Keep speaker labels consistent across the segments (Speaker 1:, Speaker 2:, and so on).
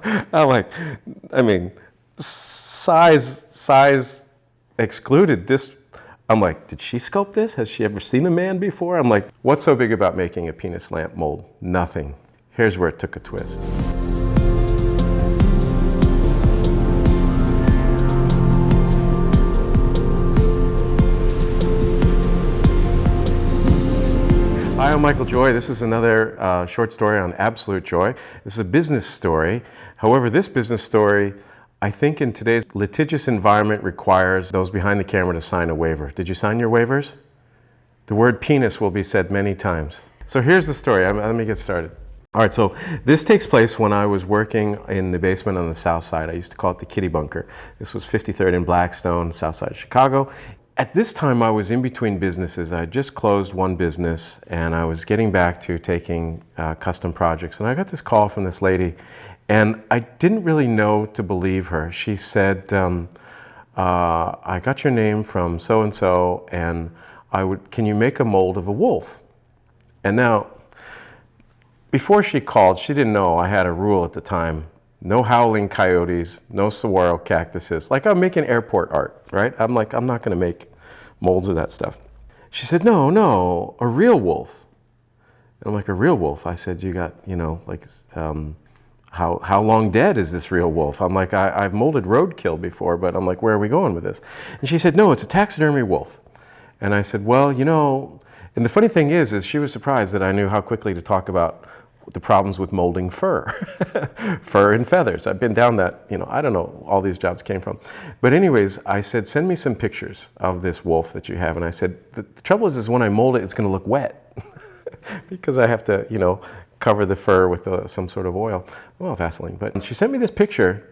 Speaker 1: I'm like, I mean, size excluded. This, I'm like, did she sculpt this? Has she ever seen a man before? I'm like, what's so big about making a penis lamp mold? Nothing. Here's where it took a twist. Hi, I'm Michael Joy. This is another short story on absolute joy. This is a business story. However, this business story, I think in today's litigious environment, requires those behind the camera to sign a waiver. Did you sign your waivers? The word penis will be said many times. So here's the story. Let me get started. All right, so this takes place when I was working in the basement on the south side. I used to call it the kitty bunker. This was 53rd and Blackstone, south side of Chicago. At this time, I was in between businesses. I had just closed one business, and I was getting back to taking custom projects. And I got this call from this lady, and I didn't really know to believe her. She said, I got your name from so-and-so, and can you make a mold of a wolf? And now, before she called, she didn't know I had a rule at the time. No howling coyotes, no saguaro cactuses. Like I'm making airport art, right? I'm like, I'm not gonna make molds of that stuff. She said, no, a real wolf. And I'm like, a real wolf? I said, you got, like, how long dead is this real wolf? I'm like, I've molded roadkill before, but I'm like, where are we going with this? And she said, no, it's a taxidermy wolf. And I said, well, and the funny thing is she was surprised that I knew how quickly to talk about the problems with molding fur, fur and feathers. I've been down that, I don't know, all these jobs came from. But anyways, I said, send me some pictures of this wolf that you have. And I said, the trouble is when I mold it, it's gonna look wet because I have to, cover the fur with some sort of oil, well, Vaseline. But she sent me this picture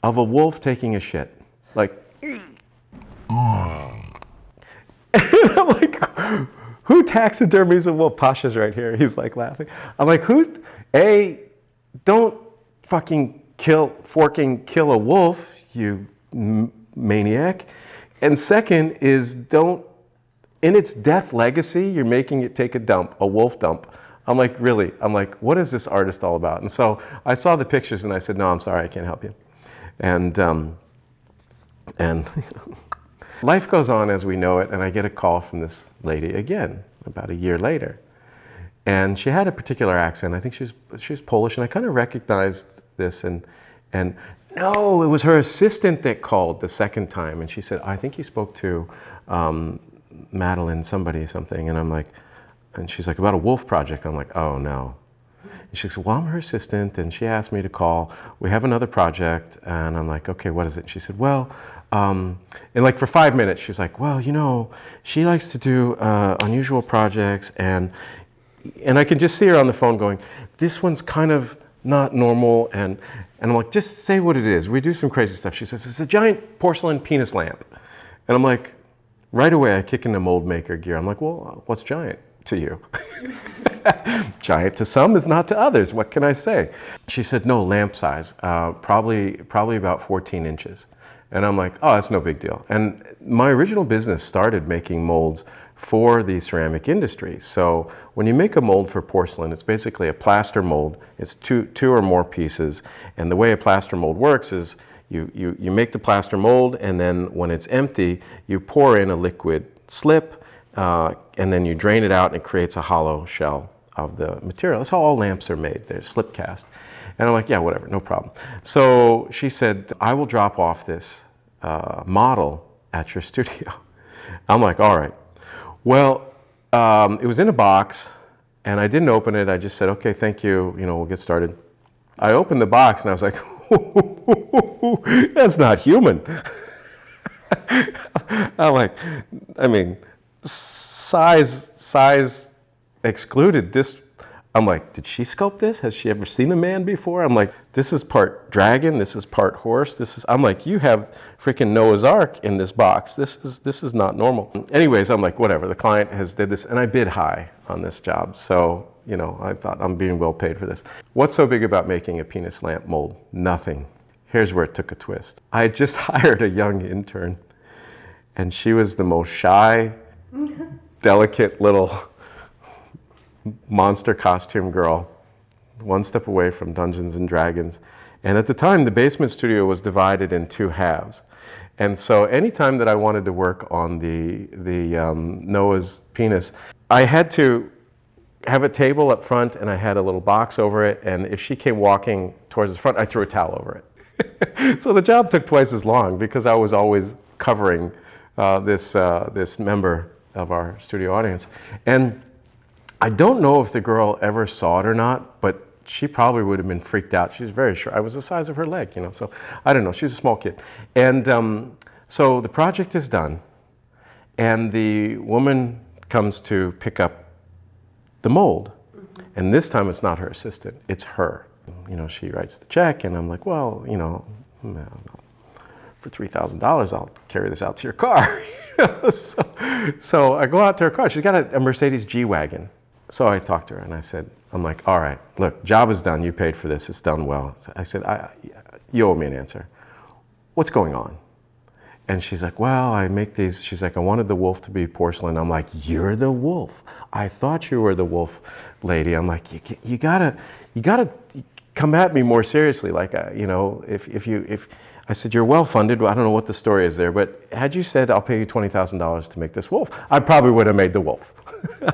Speaker 1: of a wolf taking a shit, like, and I'm like, who taxidermies a wolf? Pasha's right here. He's like laughing. I'm like, don't fucking kill a wolf, you maniac. And second is in its death legacy, you're making it take a dump, a wolf dump. I'm like, really? I'm like, what is this artist all about? And so I saw the pictures and I said, no, I'm sorry, I can't help you. And life goes on as we know it, and I get a call from this lady again, about a year later. And she had a particular accent. I think she was Polish, and I kind of recognized this, and no, it was her assistant that called the second time, and she said, I think you spoke to Madeline something, and I'm like, and she's like, about a wolf project. I'm like, oh no. And she said, well, I'm her assistant, and she asked me to call. We have another project, and I'm like, okay, what is it? And she said, well, and like for 5 minutes, she's like, well, she likes to do unusual projects, and I can just see her on the phone going, this one's kind of not normal, and I'm like, just say what it is. We do some crazy stuff. She says, it's a giant porcelain penis lamp. And I'm like, right away, I kick into mold maker gear. I'm like, well, what's giant to you? Giant to some is not to others. What can I say? She said, no, lamp size, probably about 14 inches. And I'm like, oh, that's no big deal. And my original business started making molds for the ceramic industry. So when you make a mold for porcelain, it's basically a plaster mold. It's two or more pieces. And the way a plaster mold works is you make the plaster mold, and then when it's empty, you pour in a liquid slip, and then you drain it out, and it creates a hollow shell of the material. That's how all lamps are made. They're slip cast. And I'm like, yeah, whatever, no problem. So she said, I will drop off this model at your studio. I'm like, all right. Well, it was in a box, and I didn't open it. I just said, okay, thank you, we'll get started. I opened the box, and I was like, that's not human. I'm like, size excluded. This, I'm like, did she sculpt this? Has she ever seen a man before? I'm like, this is part dragon, this is part horse, I'm like, you have freaking Noah's Ark in this box. This is not normal. Anyways, I'm like, whatever, the client has did this, and I bid high on this job. So, I thought I'm being well paid for this. What's so big about making a penis lamp mold? Nothing. Here's where it took a twist. I had just hired a young intern, and she was the most shy, delicate little monster costume girl, one step away from Dungeons and Dragons. And at the time, the basement studio was divided in two halves. And so anytime that I wanted to work on the Noah's penis, I had to have a table up front and I had a little box over it. And if she came walking towards the front, I threw a towel over it. So the job took twice as long because I was always covering this member of our studio audience. And I don't know if the girl ever saw it or not, but she probably would have been freaked out. She's very short. I was the size of her leg, you know, so I don't know. She's a small kid. And so the project is done, and the woman comes to pick up the mold. And this time it's not her assistant, it's her. You know, she writes the check, and I'm like, well, you know, for $3,000, I'll carry this out to your car. So I go out to her car. She's got a Mercedes G-Wagon. So I talked to her and I said, I'm like, all right, look, job is done. You paid for this. It's done well. I said, you owe me an answer. What's going on? And she's like, well, I make these. She's like, I wanted the wolf to be porcelain. I'm like, you're the wolf. I thought you were the wolf lady. I'm like, you gotta come at me more seriously. Like, you know, if I said, you're well funded. Well, I don't know what the story is there, but had you said, I'll pay you $20,000 to make this wolf, I probably would have made the wolf.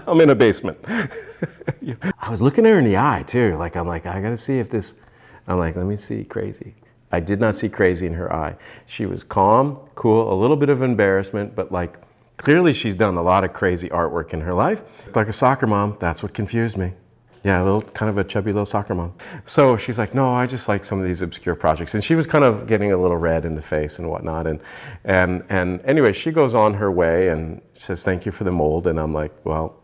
Speaker 1: I'm in a basement. I was looking her in the eye too. Like, I'm like, I gotta see if this, I'm like, let me see crazy. I did not see crazy in her eye. She was calm, cool, a little bit of embarrassment, but like, clearly she's done a lot of crazy artwork in her life. Like a soccer mom, that's what confused me. Yeah, a little, kind of a chubby little soccer mom. So she's like, no, I just like some of these obscure projects. And she was kind of getting a little red in the face and whatnot. And anyway, she goes on her way and says, thank you for the mold. And I'm like, well,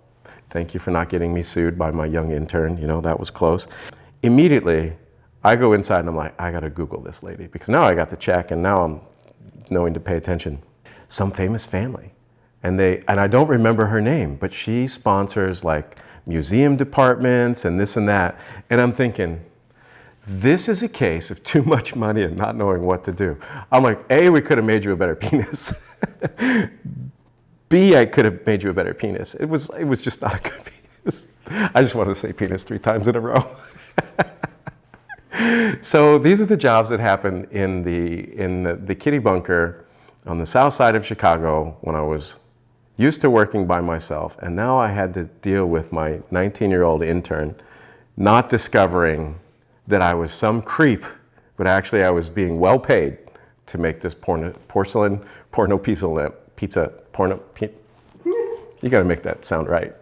Speaker 1: thank you for not getting me sued by my young intern. You know, that was close. Immediately, I go inside and I'm like, I gotta Google this lady, because now I got the check and now I'm knowing to pay attention. Some famous family. And I don't remember her name, but she sponsors like museum departments and this and that. And I'm thinking, this is a case of too much money and not knowing what to do. I'm like, A, we could have made you a better penis. B, I could have made you a better penis. It was just not a good penis. I just wanted to say penis 3 times in a row. So these are the jobs that happened in the kiddie bunker on the south side of Chicago when I was used to working by myself, and now I had to deal with my 19-year-old intern not discovering that I was some creep, but actually I was being well paid to make this porcelain pizza. You gotta make that sound right.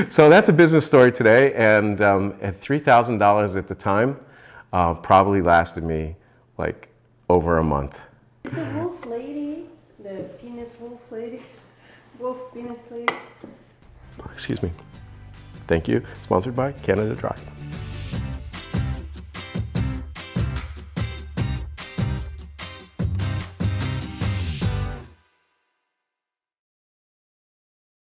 Speaker 1: So that's a business story today, and at $3,000 at the time, probably lasted me like over a month.
Speaker 2: The wolf lady, the penis wolf lady, wolf penis lady.
Speaker 1: Excuse me. Thank you. Sponsored by Canada Dry.